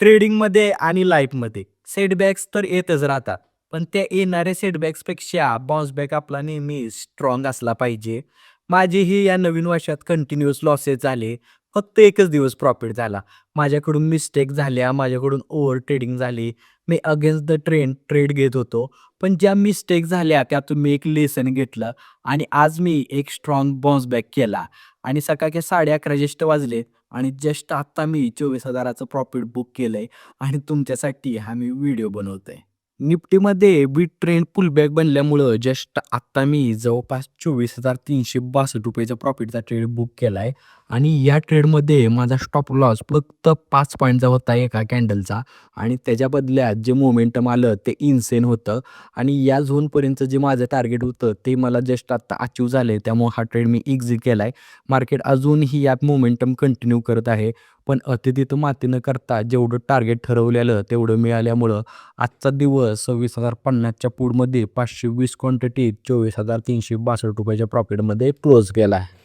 ट्रेडिंगमध्ये आणि लाईफमध्ये सेटबॅक्स तर येतच राहतात. पण त्या येणाऱ्या सेटबॅक्सपेक्षा बाउन्स बॅक आपला नेहमी स्ट्राँग असला पाहिजे. माझेही या नवीन वर्षात कंटिन्यूअस लॉसेस झाले. फक्त एकच दिवस प्रॉफिट झाला. माझ्याकडून मिस्टेक झाल्या, माझ्याकडून ओव्हर ट्रेडिंग झाली. मी अगेन्स्ट द ट्रेंड ट्रेड घेत होतो. पण ज्या मिस्टेक झाल्या त्यातून मी एक लेसन घेतलं आणि आज मी एक स्ट्राँग बाउन्स बॅक केला आणि सकाळचे 11:30 जस्ट वाजले आणि जस्ट आता मी 24,000चं प्रॉफिट बुक केलंय आणि तुमच्यासाठी हा मी व्हिडिओ बनवतोय. निफ्टीमध्ये बिग ट्रेंड पुलबॅक बनल्यामुळं जस्ट आत्ता मी जवळपास ₹24,362 प्रॉफिटचा ट्रेड बुक केलाय आणि या ट्रेडमध्ये माझा स्टॉप लॉस फक्त 5 पॉइंटचा होता एका कॅन्डलचा आणि त्याच्या बदल्यात जे मोमेंटम आलं ते इन्सेन होतं आणि या झोनपर्यंत जे माझं टार्गेट होतं ते मला जस्ट आत्ता अचीव्ह झालंय. त्यामुळे हा ट्रेड मी एक्झिट केलाय. मार्केट अजूनही यात मोमेंटम कंटिन्यू करत आहे. पण अति तिथं माती न करता जेवढं टार्गेट ठरवलेलं तेवढं मिळाल्यामुळं आजचा दिवस 26,050च्या पुढमध्ये 520 क्वांटिटीत ₹24,362 प्रॉफिटमध्ये क्लोज केला आहे.